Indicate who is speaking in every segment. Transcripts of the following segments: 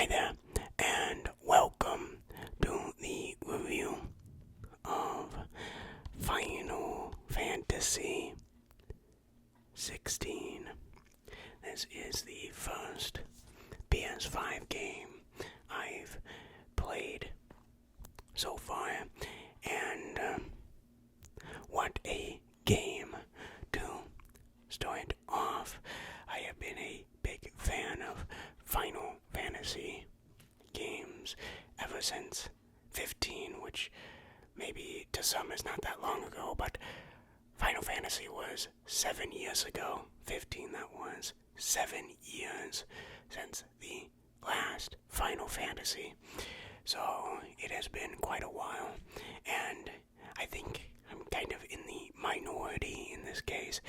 Speaker 1: Hi there, and welcome to the review of Final Fantasy 16. This is the first PS5 game I've played so far, and what a game to start off. I have been a big fan of Final Fantasy games ever since 15, which maybe to some is not that long ago, but Final Fantasy was 7 years ago. 15, that was 7 years since the last Final Fantasy. So it has been quite a while, and I think I'm kind of in the minority in this case,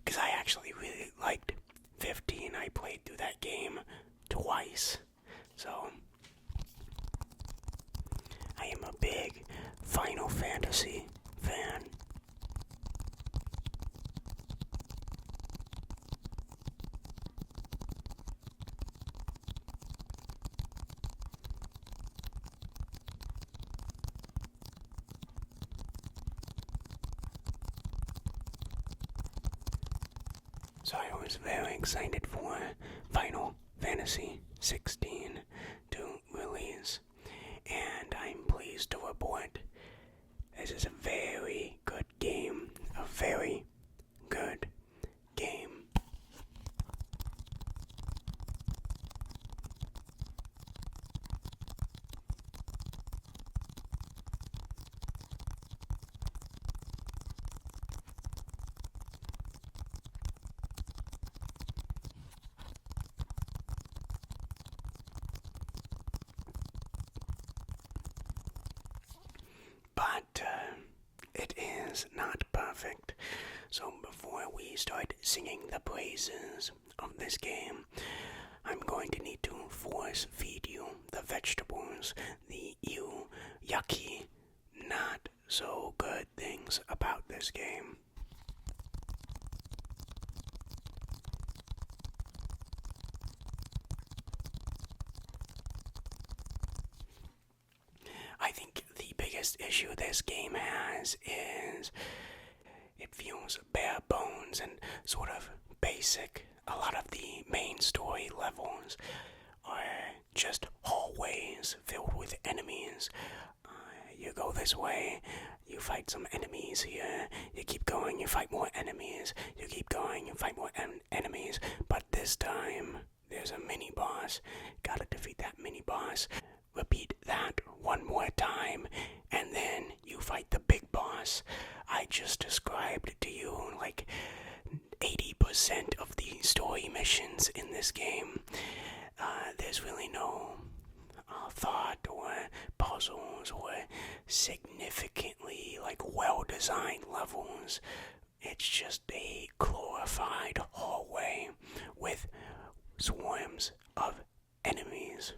Speaker 1: because I actually really liked 15. I played through that game twice, so I am a big Final Fantasy fan. So I was very excited for Final Fantasy 16 to release, and I'm pleased to report this is a very good game, a very good game. But it is not perfect. So before we start singing the praises of this game, I'm going to need to force feed you the vegetables, the yucky, not so good things about this game. I think the biggest issue this game has is it feels bare bones and sort of basic. A lot of the main story levels are just hallways filled with enemies. You go this way, you fight some enemies here, you keep going, you fight more enemies, you keep going, you fight more enemies, but this time there's a mini-boss. Gotta defeat that mini-boss. Repeat that one more time, and then you fight the big boss. I just described to you like 80% of the story missions in this game. There's really no thought or puzzles or significantly well-designed levels. It's just a glorified hallway with swarms of enemies.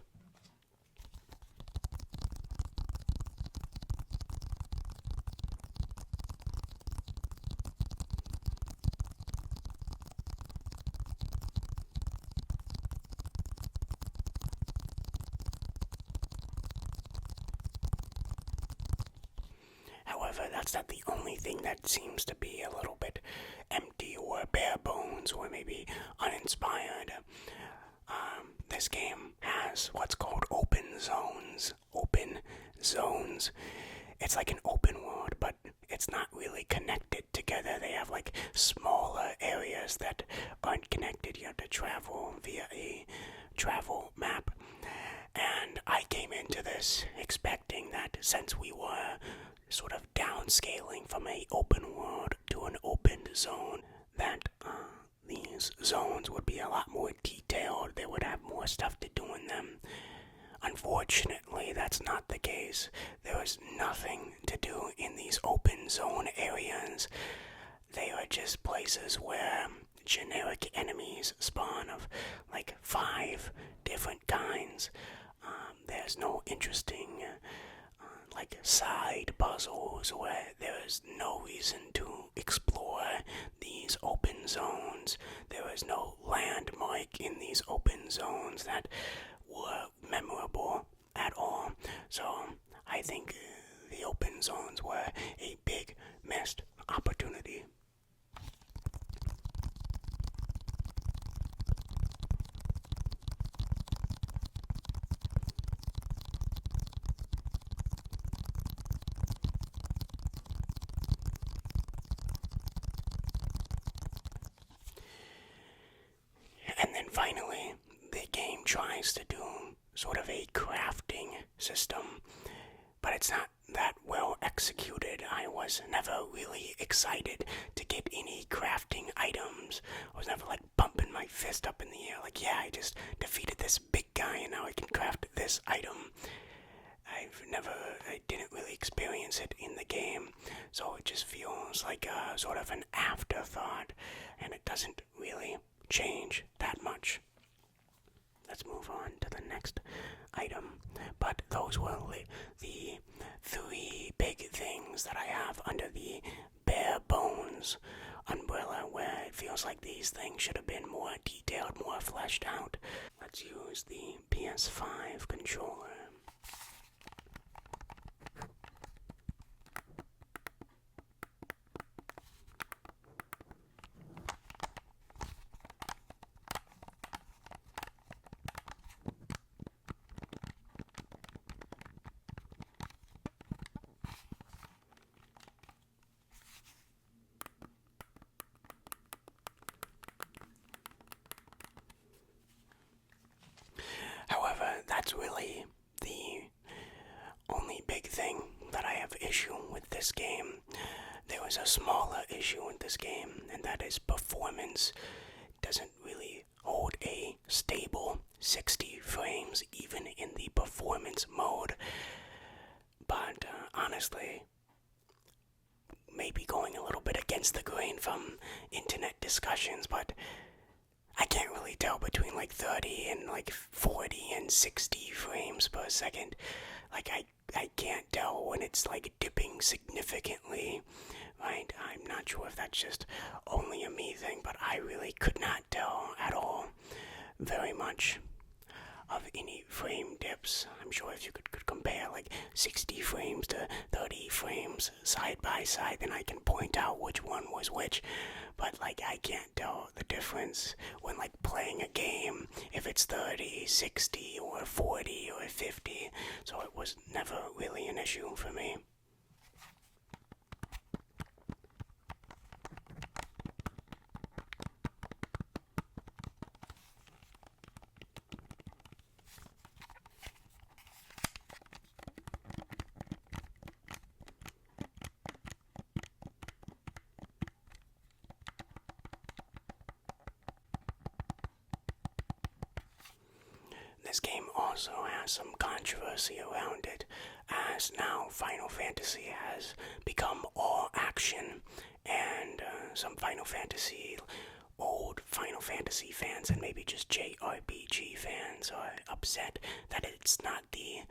Speaker 1: However, that's not the only thing that seems to be a little bit empty or bare bones or maybe uninspired. This game has what's called open zones. Open zones. It's like an open world, but it's not really connected together. They have like smaller areas that aren't connected. You have to travel via a travel map. And I came into this expecting that since we were sort of downscaling from a open world to an open zone, that these zones would be a lot more detailed. They would have more stuff to do in them. Unfortunately, that's not the case. There is nothing to do in these open zone areas. They are just places where generic enemies spawn of like 5 different kinds. There's no interesting side puzzles where there's no reason to explore these open zones. There is no landmark in these open zones that were memorable at all. So I think the open zones were a big missed opportunity. And then finally, the game tries to do sort of a crafting system, but it's not that well executed. I was never really excited to get any crafting items. I was never like bumping my fist up in the air like, yeah, I just defeated this big guy and now I can craft this item. I didn't really experience it in the game, so it just feels like a sort of an afterthought, and it doesn't really change that much. Let's move on to the next item. But those were the three big things that I have under the bare bones umbrella, where it feels like these things should have been more detailed, more fleshed out. Let's use the PS5 controller. However, that's really the only big thing that I have issue with this game. There was a smaller issue with this game, and that is performance. It doesn't really hold a stable 60 frames even in the performance mode. But honestly, maybe going a little bit against the grain from internet discussions, but I can't really tell between like 30 and like 40 and 60 frames per second. Like I can't tell when it's like dipping significantly, right? I'm not sure if that's just only a me thing, but I really could not tell at all very much of any frame dips. I'm sure if you could compare like 60 frames to 30 frames side by side, then I can point out which one was which. But like I can't tell the difference when like playing a game if it's 30, 60, or 40 or 50. So it was never really an issue for me. This game also has some controversy around it, as now Final Fantasy has become all action, and some old Final Fantasy fans and maybe just JRPG fans are upset that it's not the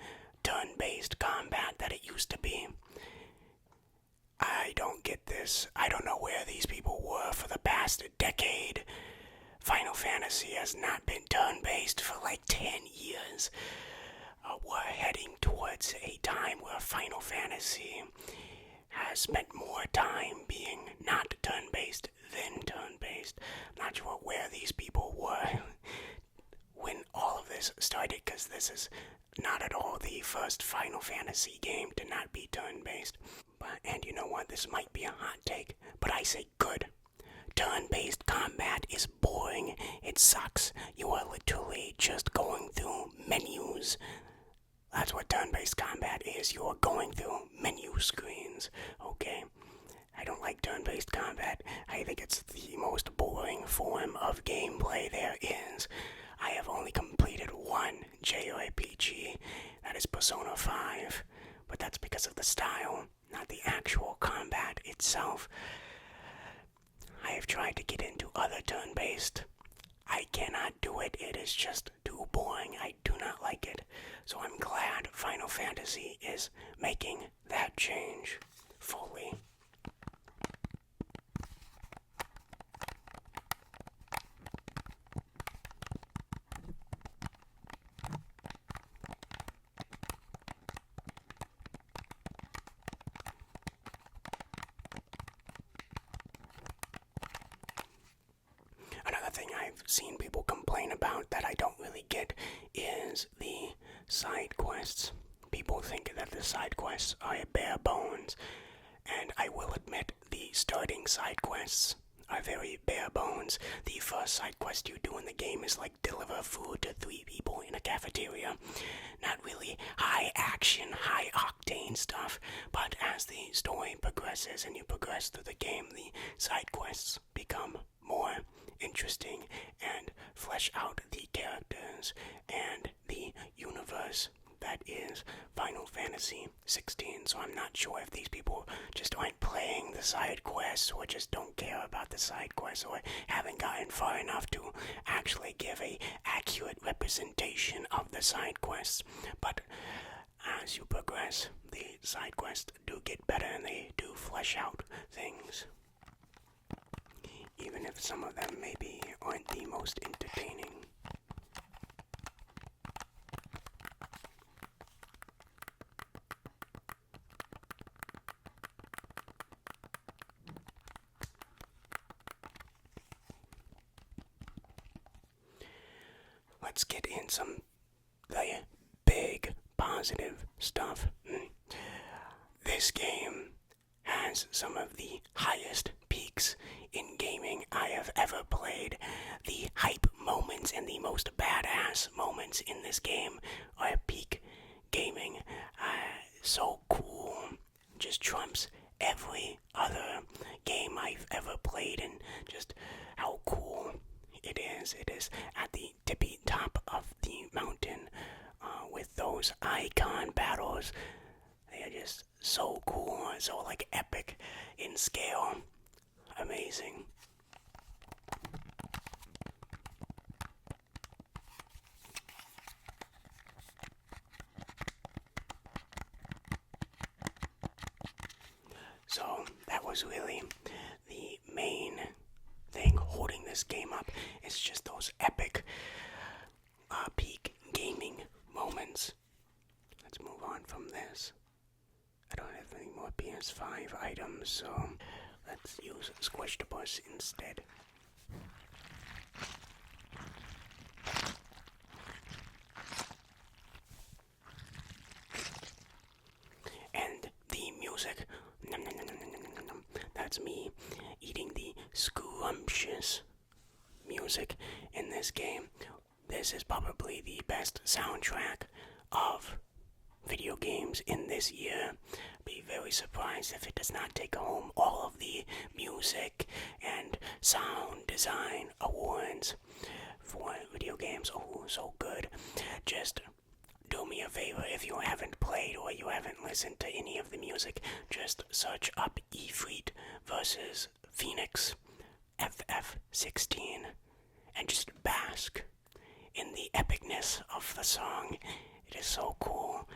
Speaker 1: turn-based combat that it used to be. I don't get this. I don't know where these people were for the past decade. Final Fantasy has not been turn-based for like 10 years. We're heading towards a time where Final Fantasy has spent more time being not turn-based than turn-based. Not sure where these people were when all of this started, because this is not at all the first Final Fantasy game to not be turn-based. And you know what? This might be a hot take, but I say good. Turn-based combat is boring. It sucks. You are literally just going through menus. That's what turn-based combat is. You are going through menu screens, okay? I don't like turn-based combat. I think it's the most boring form of gameplay there is. I have only completed one JRPG, that is Persona 5, but that's because of the style, not the actual combat itself. I have tried to get into other turn-based. I cannot do it. It is just too boring. I do not like it. So I'm glad Final Fantasy is making that change fully. I've seen people complain about that I don't really get is the side quests. People think that the side quests are bare bones, and I will admit the starting side quests are very bare bones. The first side quest you do in the game is like deliver food to 3 people in a cafeteria. Not really high action, high octane stuff, but as the story progresses and you progress through the game, the side quests become more interesting and flesh out the characters and the universe that is Final Fantasy 16. So I'm not sure if these people just aren't playing the side quests or just don't care about the side quests or haven't gotten far enough to actually give a accurate representation of the side quests. But as you progress, the side quests do get better and they do flesh out things. Even if some of them maybe aren't the most entertaining. Let's get in the big positive stuff. This game has some of the highest peaks in gaming I have ever played. The hype moments and the most badass moments in this game are peak gaming. So cool. Just trumps every other game I've ever played, and just how cool it is. It is at the tippy top of the mountain with those icon battles. They are just so cool, so like epic in scale. Amazing. So that was really the main thing holding this game up. It's just those epic peak gaming moments. Let's move on from this. I don't have any more PS5 items, so let's use Squishtopus instead. And the music. That's me eating the scrumptious music in this game. This is probably the best soundtrack of video games in this year. Be very surprised if it does not take home all of the music and sound design awards for video games. Oh, so good. Just do me a favor, if you haven't played or you haven't listened to any of the music, just search up Ifrit versus Phoenix FF16 and just bask in the epicness of the song. It is so cool.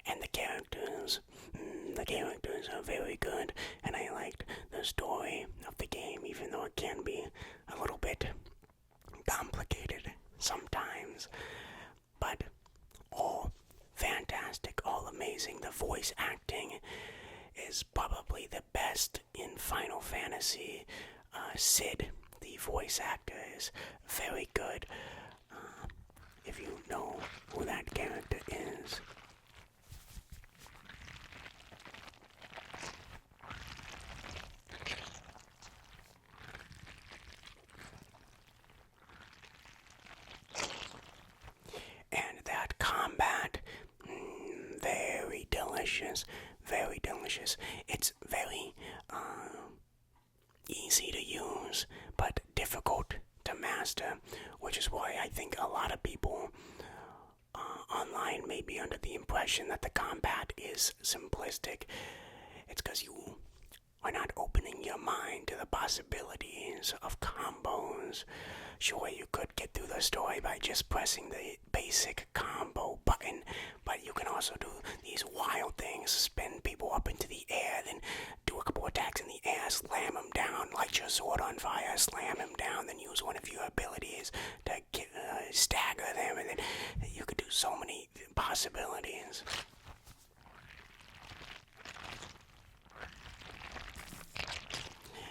Speaker 1: And the characters are very good, and I liked the story of the game, even though it can be a little bit complicated sometimes. But all fantastic, all amazing. The voice acting is probably the best in Final Fantasy. Sid, the voice actor, is very good. If you know who that character is. And that combat, very delicious, very delicious. It's very easy to use, but difficult to master, which is why I think a lot of people online may be under the impression that the combat is simplistic. It's because you are not opening your mind to the possibilities of combos bones. Sure, you could get through the story by just pressing the basic combo button, but you can also do these wild things, spin people up into the air, then do a couple attacks in the air, slam them down, light your sword on fire, slam them down, then use one of your abilities to stagger them, and then you could do so many possibilities.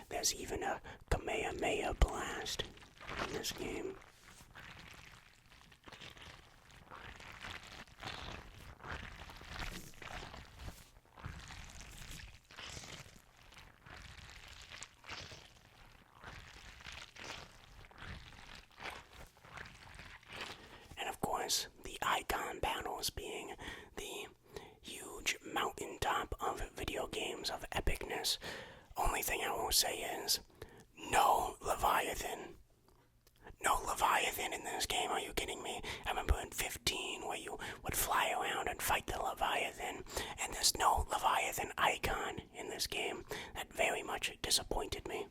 Speaker 1: There's even a Kamehameha blast in this game. And of course, the icon battles being the huge mountaintop of video games of epicness. Only thing I will say is, no Leviathan. No Leviathan in this game, are you kidding me? I remember in 15 where you would fly around and fight the Leviathan, and there's no Leviathan icon in this game. That very much disappointed me.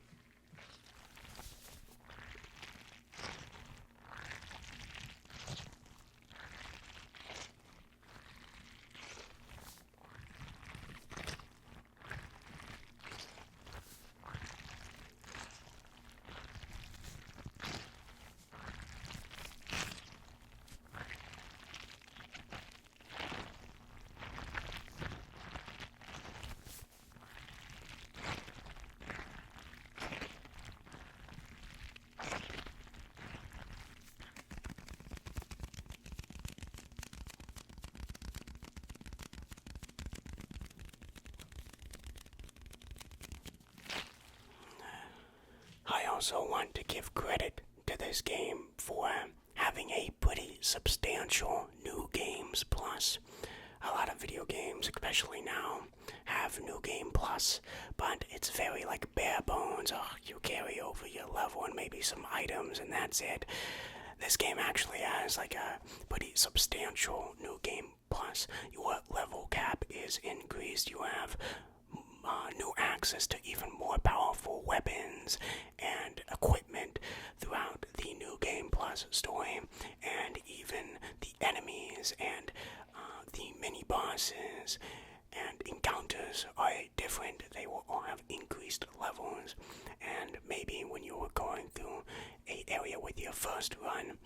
Speaker 1: I also want to give credit to this game for having a pretty substantial New Games Plus. A lot of video games, especially now, have New Game Plus, but it's very like bare bones. Oh, you carry over your level and maybe some items and that's it. This game actually has like a pretty substantial New Game Plus. Your level cap is increased. You have new access to even more powerful weapons and equipment throughout the New Game Plus story, and even the enemies and the mini bosses and encounters are different. They will all have increased levels, and maybe when you were going through a area with your first run,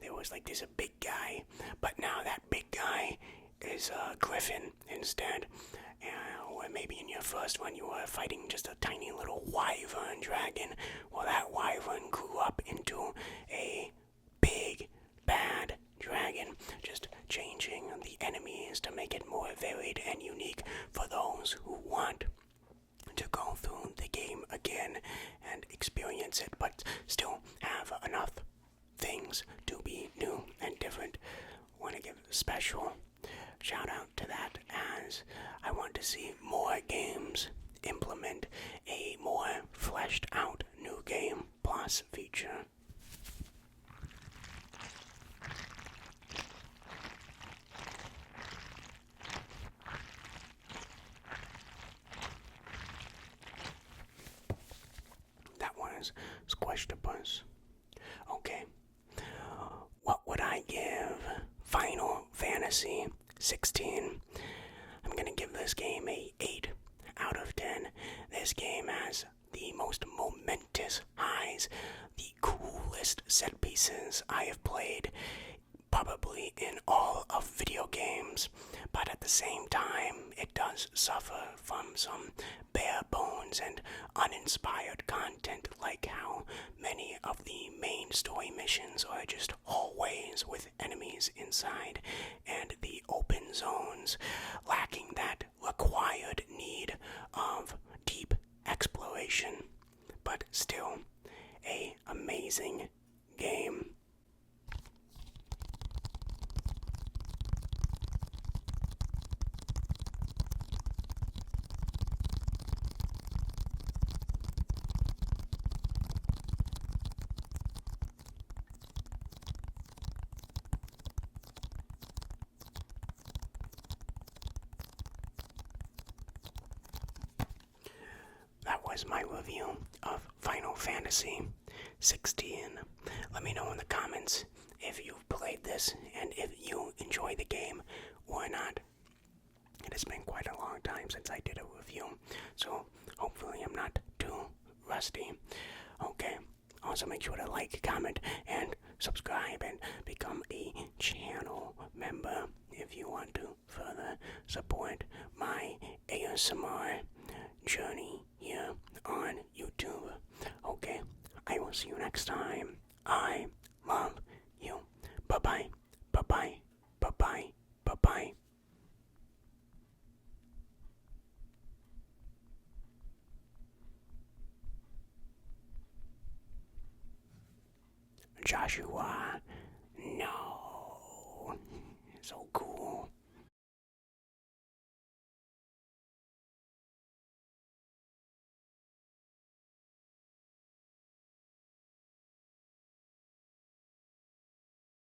Speaker 1: there was like this a big guy, but now that big guy is a griffin instead. Or maybe in your first one you were fighting just a tiny little wyvern dragon. Well, that wyvern grew up into a big, bad dragon, just changing the enemies to make it more varied and unique for those who want to go through the game again and experience it, but still have enough things to be new and different. Want to give a special shout out to that, as I want to see more games implement a more fleshed out New Game Plus feature. That was Squishtopus. Okay, what would I give Final Fantasy 16? I'm gonna give this game a 8 out of 10. This game has the most momentous highs, the coolest set pieces I have played probably in all of video games, but at the same time it does suffer from some bare bones and uninspired content, like how many of the main story missions are just hallways with enemies inside, and the open zones lacking that required need of deep exploration. But still, a amazing game. That was my review of Final Fantasy 16. Let me know in the comments if you've played this and if you enjoy the game or not. It has been quite a long time since I did a review, so hopefully I'm not too rusty. Okay, also make sure to like, comment, and subscribe and become a channel member if you want to further support my ASMR journey here on YouTube. Okay, I will see you next time. I love you. Bye-bye, bye-bye, bye-bye, bye-bye. Joshua, no. So cool.